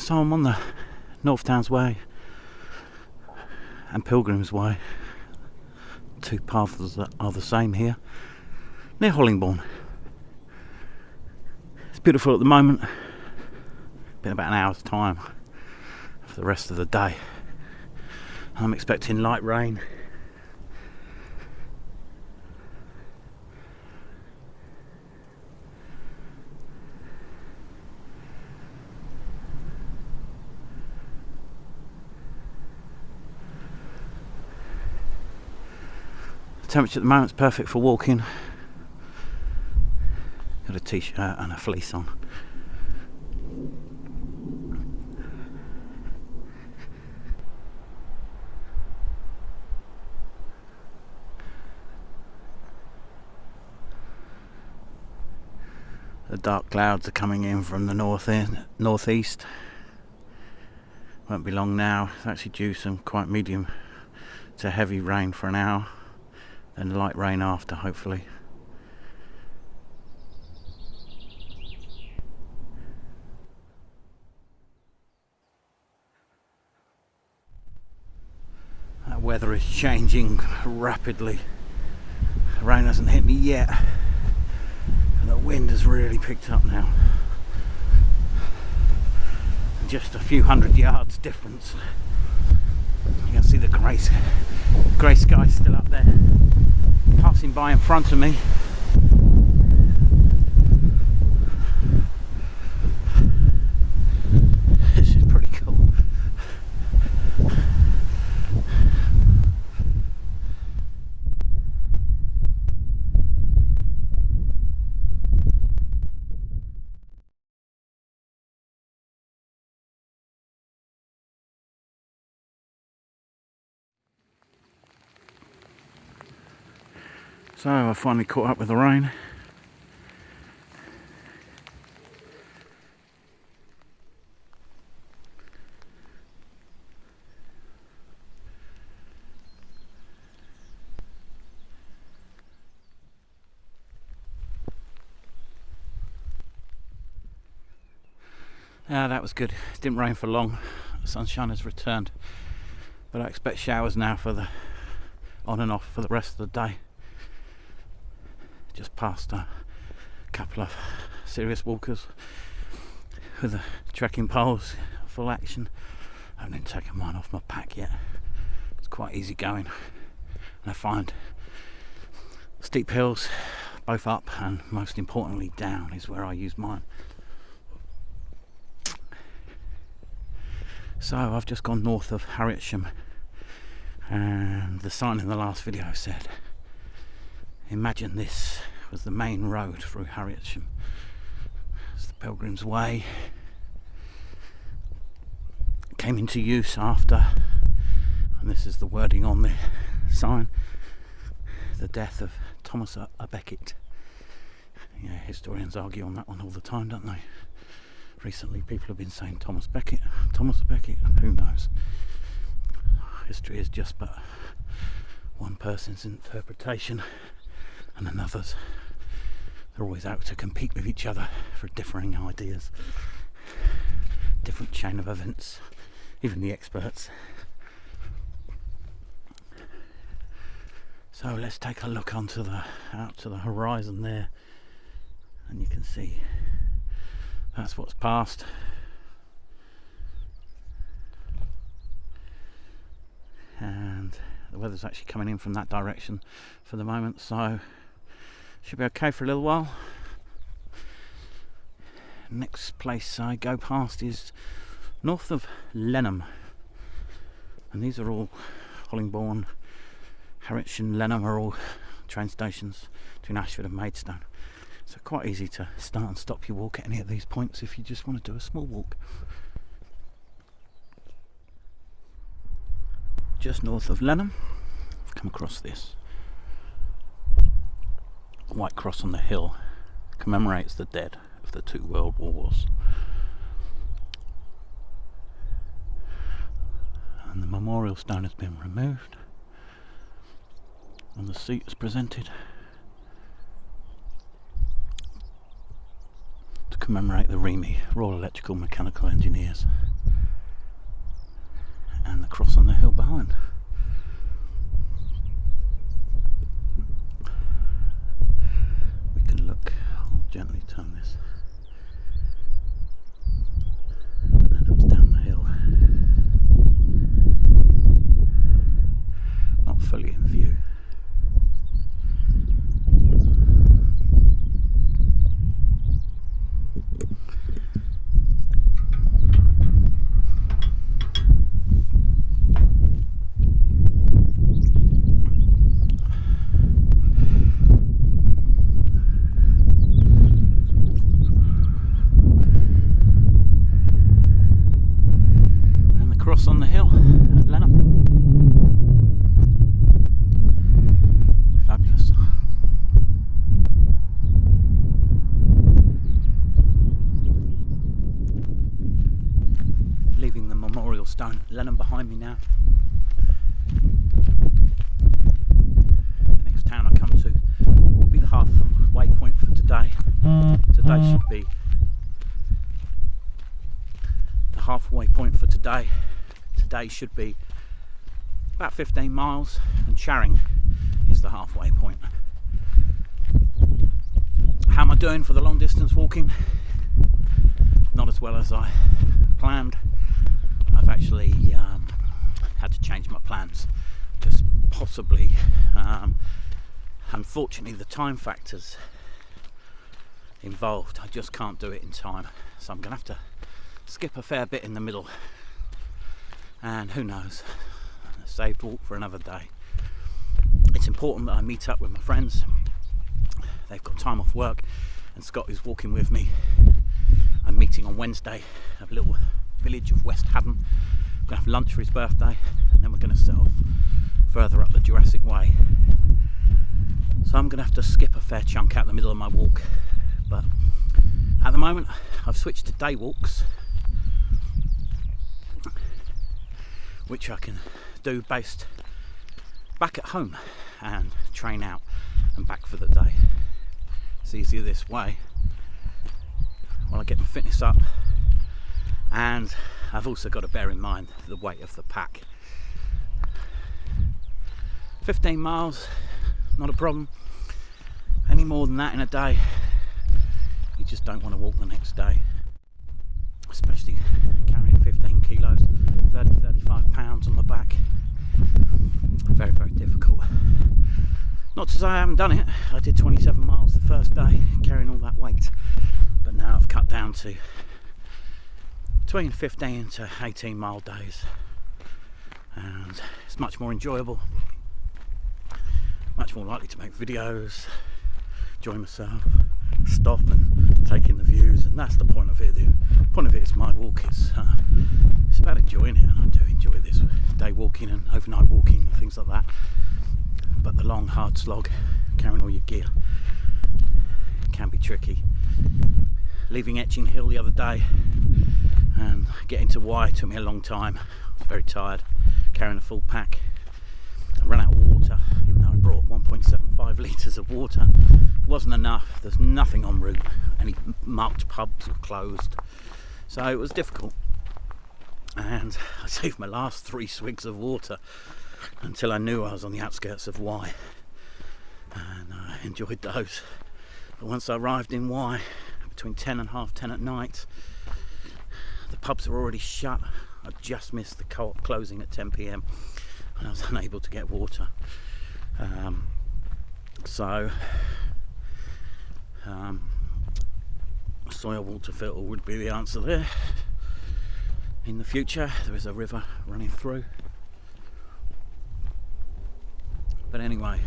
So I'm on the North Downs Way and Pilgrim's Way. Two paths that are the same here, near Hollingbourne. It's beautiful at the moment. Been about an hour's time for the rest of the day. I'm expecting light rain. The temperature at the moment is perfect for walking. Got a t-shirt and a fleece on. The dark clouds are coming in from the northeast. Won't be long now. It's actually due some quite medium to heavy rain for an hour, then light rain after, hopefully. That weather is changing rapidly. The rain hasn't hit me yet. The wind has really picked up now. Just a few hundred yards difference. You can see the grey sky still up there, passing by in front of me. This is pretty cool. So I finally caught up with the rain. That was good. It didn't rain for long. The sunshine has returned, but I expect showers now for the on and off for the rest of the day. Just passed a couple of serious walkers with the trekking poles, full action. I haven't even taken mine off my pack yet. It's quite easy going, and I find steep hills, both up and most importantly down, is where I use mine. So I've just gone north of Harrietsham, and the sign in the last video said, imagine this was the main road through Harrietsham. It's the Pilgrim's Way. It came into use after, and this is the wording on the sign, the death of Thomas à Becket. Yeah, historians argue on that one all the time, don't they? Recently people have been saying Thomas à Becket, who knows? History is just but one person's interpretation and another's. They're always out to compete with each other for differing ideas, different chain of events, even the experts. So let's take a look out to the horizon there, and you can see that's what's passed. And the weather's actually coming in from that direction for the moment, so should be okay for a little while. Next place I go past is north of Lenham, and these are all Hollingbourne, Harrietsham, Lenham are all train stations between Ashford and Maidstone, so quite easy to start and stop your walk at any of these points if you just want to do a small walk. Just north of Lenham, I've come across this white cross on the hill. Commemorates the dead of the 2 world wars, and the memorial stone has been removed and the seat is presented to commemorate the REME, Royal Electrical Mechanical Engineers. and the cross on the hill behind. We can look, I'll gently turn this. Lenham's down the hill. Not fully in view. On the hill at Lenham. Fabulous. Leaving the memorial stone at Lenham behind me now. The next town I come to will be the halfway point for today. Today should be the halfway point for today. Today should be about 15 miles, and Charing is the halfway point. How am I doing for the long distance walking? Not as well as I planned. I've actually had to change my plans, just possibly unfortunately the time factors involved, I just can't do it in time, so I'm gonna have to skip a fair bit in the middle. And who knows, a saved walk for another day. It's important that I meet up with my friends. They've got time off work, and Scott is walking with me. I'm meeting on Wednesday at a little village of West Haddon. We're going to have lunch for his birthday, and then we're going to set off further up the Jurassic Way. So I'm going to have to skip a fair chunk out the middle of my walk, but at the moment I've switched to day walks, which I can do based back at home and train out and back for the day. It's easier this way while I get my fitness up, and I've also got to bear in mind the weight of the pack. 15 miles, not a problem. Any more than that in a day, you just don't want to walk the next day, especially carrying 15 kilos, 35 pounds on the back. Very, very difficult. Not to say I haven't done it. I did 27 miles the first day carrying all that weight, but now I've cut down to between 15 to 18 mile days, and it's much more enjoyable, much more likely to make videos, enjoy myself, stop and take in the views, and that's the point of it. The point of it is my walk. It's about enjoying it, and I do enjoy this day walking and overnight walking and things like that. But the long hard slog, carrying all your gear, can be tricky. Leaving Etching Hill the other day and getting to Y took me a long time. I was very tired carrying a full pack. I ran out of water, even though I brought 1.75 litres of water. It wasn't enough. There's nothing en route. Any marked pubs were closed, so it was difficult. And I saved my last 3 swigs of water until I knew I was on the outskirts of Y, and I enjoyed those. But once I arrived in Y, between 10 and half 10 at night, the pubs were already shut. I just missed the co-op closing at 10 p.m. and I was unable to get water. A soil water filter would be the answer there. In the future, there is a river running through. But anyway,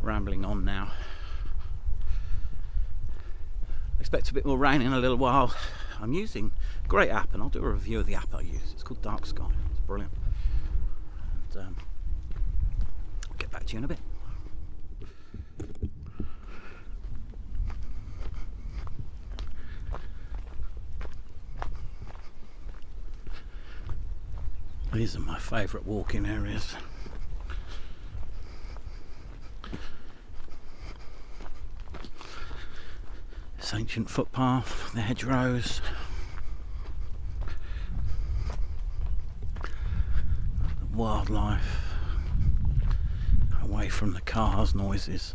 rambling on now. Expect a bit more rain in a little while. I'm using a great app, and I'll do a review of the app I use. It's called Dark Sky. It's brilliant. And I'll get back to you in a bit. These are my favourite walking areas. This ancient footpath, the hedgerows. wildlife, away from the cars' noises.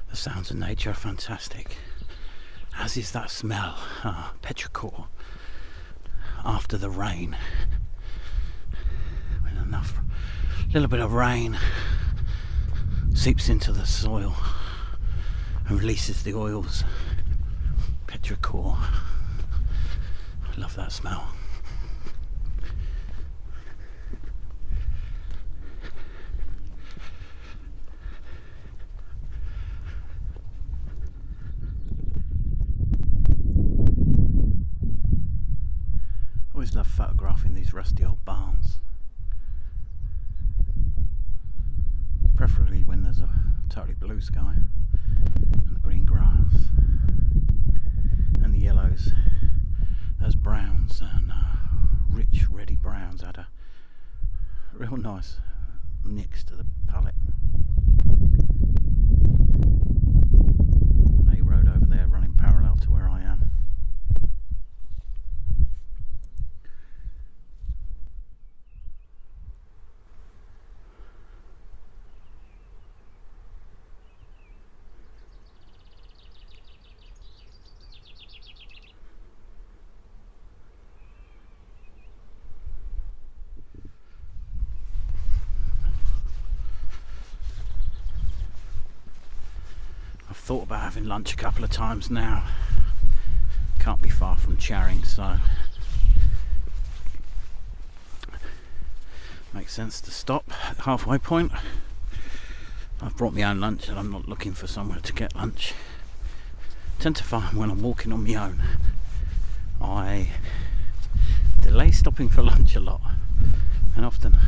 The sounds of nature are fantastic, as is that smell, petrichor, after the rain. When enough, little bit of rain seeps into the soil and releases the oils. Petrichor. I love that smell. Always love photographing these rusty old barns, preferably when there's a totally blue sky and the green grass and the yellows. Those browns and rich reddy browns had a real nice mix to the palette. A road over there running parallel to where I am. Thought about having lunch a couple of times now. Can't be far from Charing, so makes sense to stop at the halfway point. I've brought my own lunch and I'm not looking for somewhere to get lunch. I tend to find when I'm walking on my own, I delay stopping for lunch a lot and often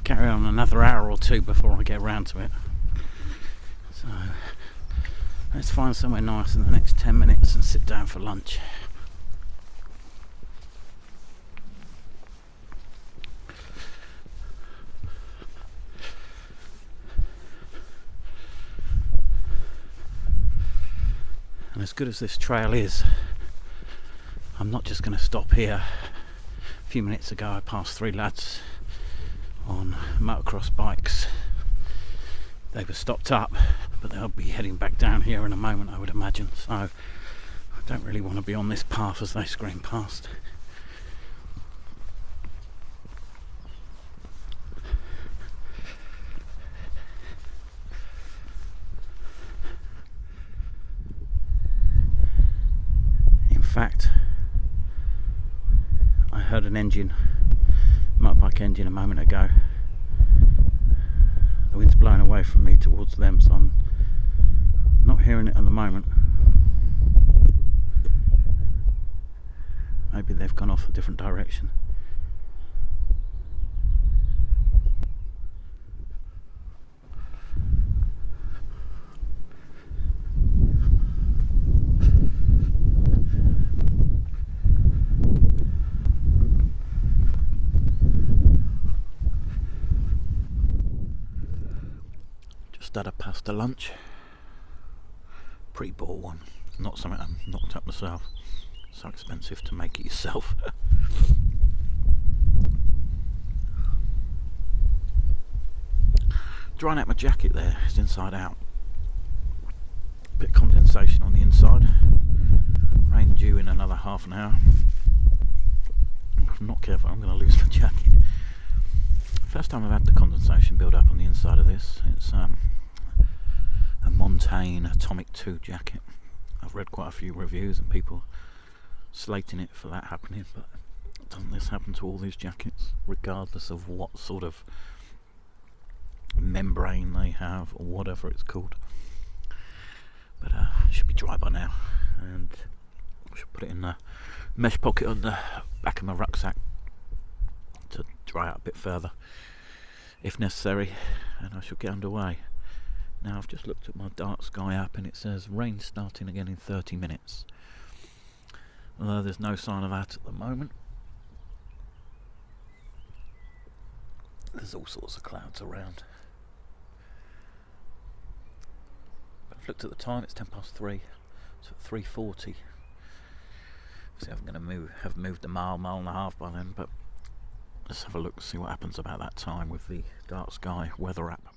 carry on another hour or two before I get around to it. So let's find somewhere nice in the next 10 minutes and sit down for lunch. And as good as this trail is, I'm not just going to stop here. A few minutes ago I passed 3 lads on motocross bikes. They were stopped up, but they'll be heading back down here in a moment, I would imagine. So I don't really want to be on this path as they scream past. In fact, I heard an engine, motorbike engine, a moment ago. The wind's blowing away from me towards them, so I'm not hearing it at the moment. Maybe they've gone off a different direction. Had a pasta lunch, pretty poor one, not something I've knocked up myself, so expensive to make it yourself. Drying out my jacket there, it's inside out, bit of condensation on the inside, rain due in another half an hour. If I'm not careful I'm going to lose my jacket. First time I've had the condensation build up on the inside of this. It's a Montane Atomic 2 jacket. I've read quite a few reviews and people slating it for that happening, but doesn't this happen to all these jackets, regardless of what sort of membrane they have, or whatever it's called. But it should be dry by now, and I should put it in the mesh pocket on the back of my rucksack to dry out a bit further if necessary, and I shall get underway. Now, I've just looked at my dark sky app and it says rain starting again in 30 minutes. Although there's no sign of that at the moment. There's all sorts of clouds around. But I've looked at the time, it's 3:10. So at 3:40. So I'm going to have moved a mile and a half by then, but let's have a look, see what happens about that time with the dark sky weather app.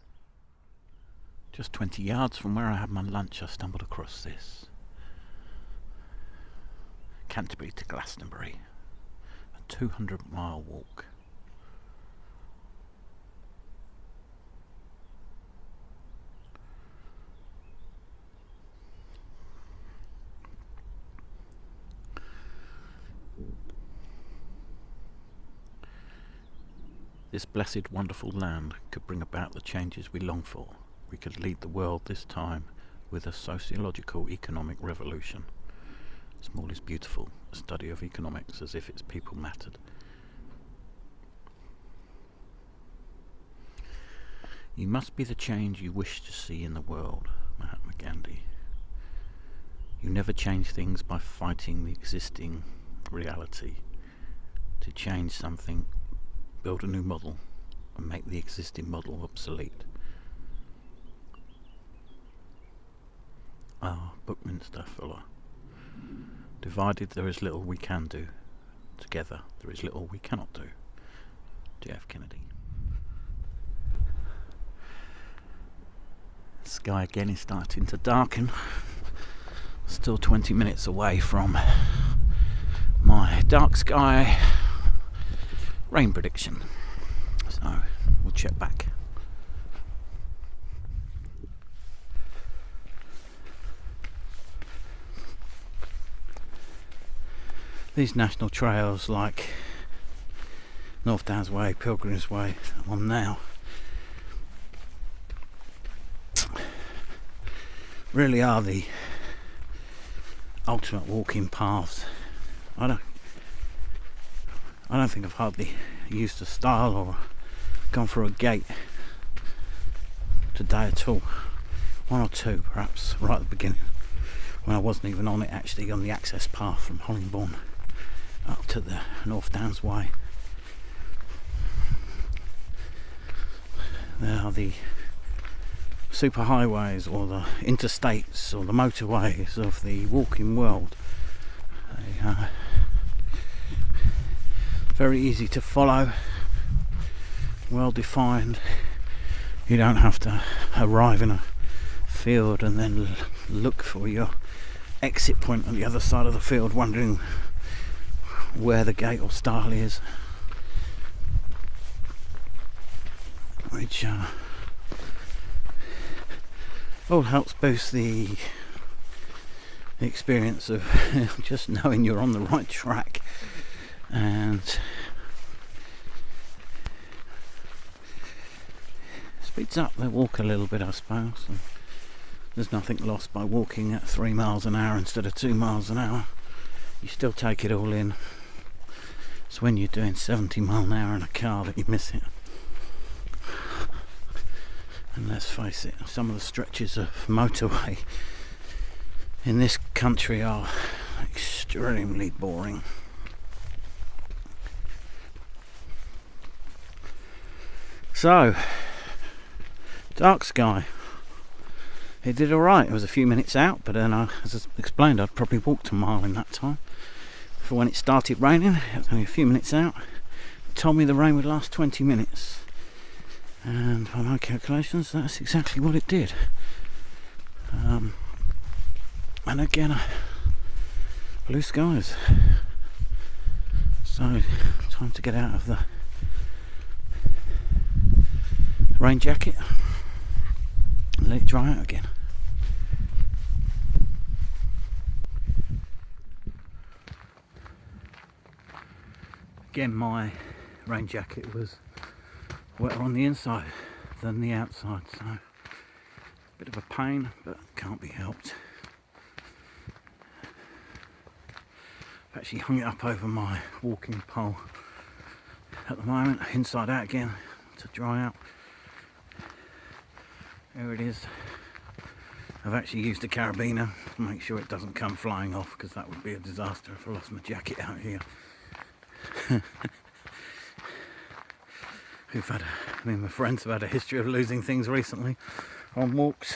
Just 20 yards from where I had my lunch, I stumbled across this. Canterbury to Glastonbury, a 200-mile walk. This blessed, wonderful land could bring about the changes we long for. We could lead the world this time with a sociological economic revolution. Small is beautiful, a study of economics as if its people mattered. You must be the change you wish to see in the world, Mahatma Gandhi. You never change things by fighting the existing reality. To change something, build a new model and make the existing model obsolete. Buckminster Fuller. Divided there is little we can do. Together there is little we cannot do. J.F. Kennedy. The sky again is starting to darken. Still 20 minutes away from my dark sky rain prediction. So we'll check back. These national trails like North Downs Way, Pilgrim's Way, I'm on now, really are the ultimate walking paths. I don't think I've hardly used a stile or gone through a gate today at all. One or two perhaps right at the beginning, when I wasn't even on it, actually on the access path from Hollingbourne up to the North Downs Way. There are the superhighways or the interstates or the motorways of the walking world. They are very easy to follow, well defined. You don't have to arrive in a field and then look for your exit point on the other side of the field, wondering where the gate or stile is, which all helps boost the experience of just knowing you're on the right track, and speeds up the walk a little bit, I suppose. And there's nothing lost by walking at 3 miles an hour instead of 2 miles an hour. You still take it all in. It's when you're doing 70 mile an hour in a car that you miss it. And let's face it, some of the stretches of motorway in this country are extremely boring. So, dark sky. It did alright. It was a few minutes out, but then, as I explained, I'd probably walked a mile in that time. For when it started raining, it was only a few minutes out. It told me the rain would last 20 minutes. And by my calculations, that's exactly what it did. And again, blue skies. So, time to get out of the rain jacket and let it dry out again. Again, my rain jacket was wetter on the inside than the outside, so a bit of a pain, but can't be helped. I've actually hung it up over my walking pole at the moment, inside out again, to dry out. There it is. I've actually used a carabiner to make sure it doesn't come flying off, because that would be a disaster if I lost my jacket out here. My friends have had a history of losing things recently on walks,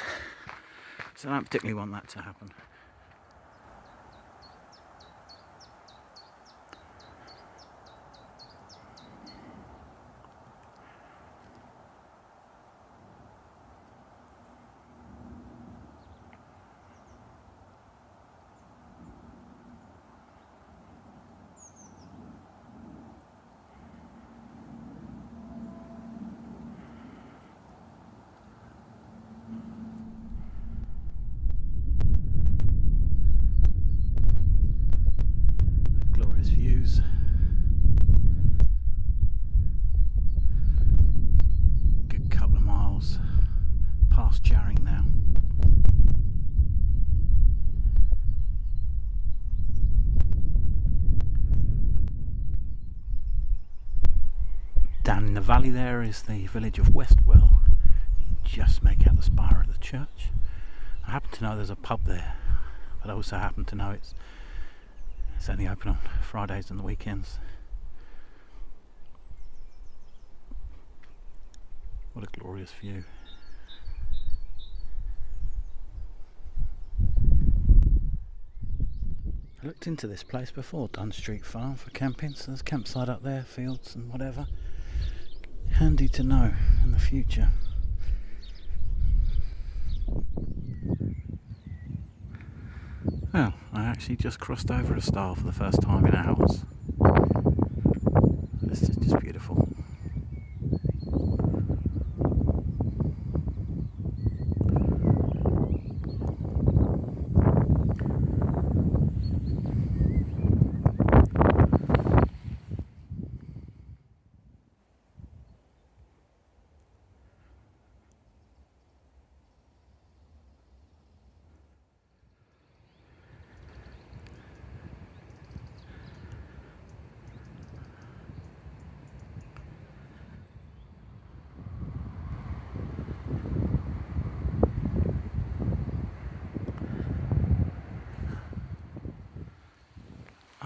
so I don't particularly want that to happen. Views. Good couple of miles past Jarring now. Down in the valley there is the village of Westwell. You can just make out the spire of the church. I happen to know there's a pub there, but I also happen to know it's only open on Fridays and the weekends. What a glorious view. I looked into this place before, Dunn Street Farm, for camping, so there's a campsite up there, fields and whatever. Handy to know in the future. Well, I actually just crossed over a stile for the first time in hours. This is just beautiful.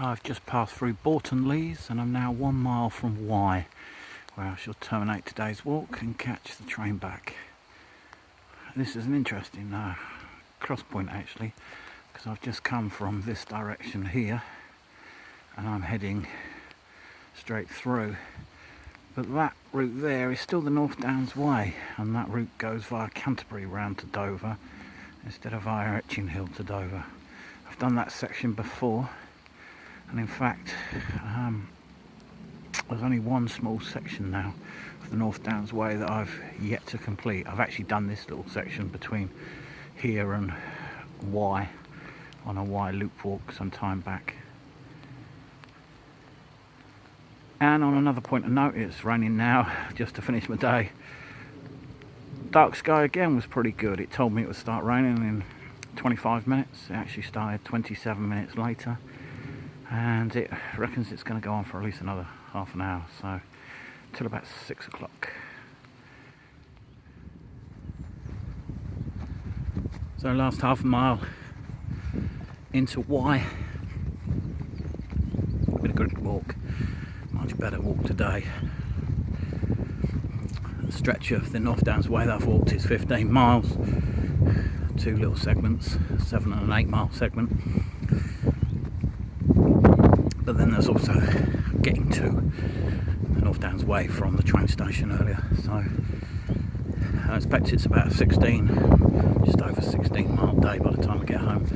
I've just passed through Bourton Lees and I'm now 1 mile from Wye, where I shall terminate today's walk and catch the train back. This is an interesting cross point actually, because I've just come from this direction here and I'm heading straight through, but that route there is still the North Downs Way, and that route goes via Canterbury round to Dover instead of via Etching Hill to Dover. I've done that section before. And in fact, there's only one small section now of the North Downs Way that I've yet to complete. I've actually done this little section between here and Wye on a Wye loop walk some time back. And on another point of note, it's raining now, just to finish my day. Dark sky again was pretty good. It told me it would start raining in 25 minutes. It actually started 27 minutes later. And it reckons it's going to go on for at least another half an hour, so till about 6 o'clock. So last half a mile into Wye. Been a good walk, much better walk today. The stretch of the North Downs Way that I've walked is 15 miles, 2 little segments, 7 and an 8 mile segment. But then there's also getting to the North Downs Way from the train station earlier, so I expect it's about 16, just over 16 mile day by the time I get home,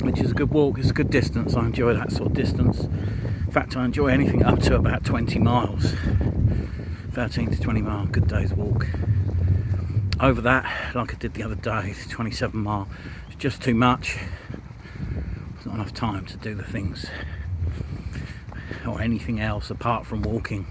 which is a good walk. It's a good distance. I enjoy that sort of distance. In fact, I enjoy anything up to about 20 miles, 13 to 20 mile, good day's walk. Over that, like I did the other day, 27 mile, it's just too much. Not enough time to do the things or anything else apart from walking.